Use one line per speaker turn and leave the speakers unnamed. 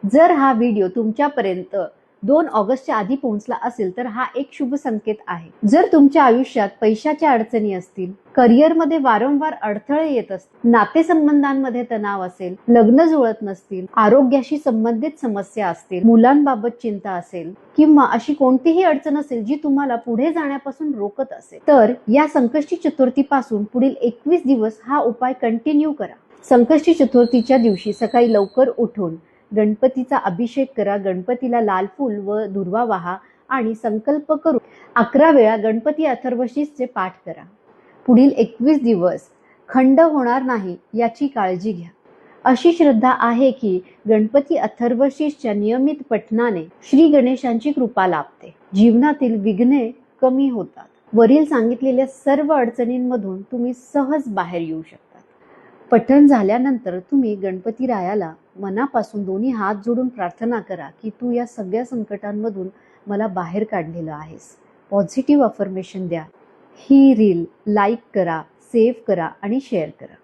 जर हा व्हिडिओ तुमच्यापर्यंत 2 ऑगस्टच्या आधी पोहोचला असेल तर हा एक शुभ संकेत आहे। जर तुमच्या आयुष्यात पैशाच्या अडचणी असतील, करिअरमध्ये वारंवार अडथळे येत असतील, नातेसंबंधांमध्ये तणाव असेल, लग्न जुळत नसतील, आरोग्याशी संबंधित समस्या असतील, मुलांबाबत चिंता असेल किंवा अशी कोणतीही अडचण असेल जी तुम्हाला पुढे जाण्यापासून रोखत असेल, तर या संकष्टी चतुर्थीपासून पुढील 21 दिवस हा उपाय कंटिन्यू करा। संकष्टी चतुर्थीच्या दिवशी सकाळी लवकर उठून गणपतीचा अभिषेक करा, गणपतीला लाल फूल व दुर्वा वाहा आणि संकल्प करून 11 वेळा गणपती अथर्वशीचे पाठ करा। पुढील 21 दिवस खंड होणार नाही याची काळजी घ्या। अशी श्रद्धा आहे की गणपती अथर्वशीच्या नियमित पठणाने श्री गणेशांची कृपा लाभते, जीवनातील विघ्ने कमी होतात, वरील सांगितलेल्या सर्व अडचणींमधून तुम्ही सहज बाहेर येऊ शकता। पठण झाल्यानंतर तुम्ही गणपतीरायाला मनापासून दोन्ही हात जोडून प्रार्थना करा की तू या सगळ्या संकटांमधून मला बाहेर काढलेलं आहेस। पॉझिटिव्ह अफर्मेशन द्या। ही रील लाईक करा, सेव्ह करा आणि शेअर करा।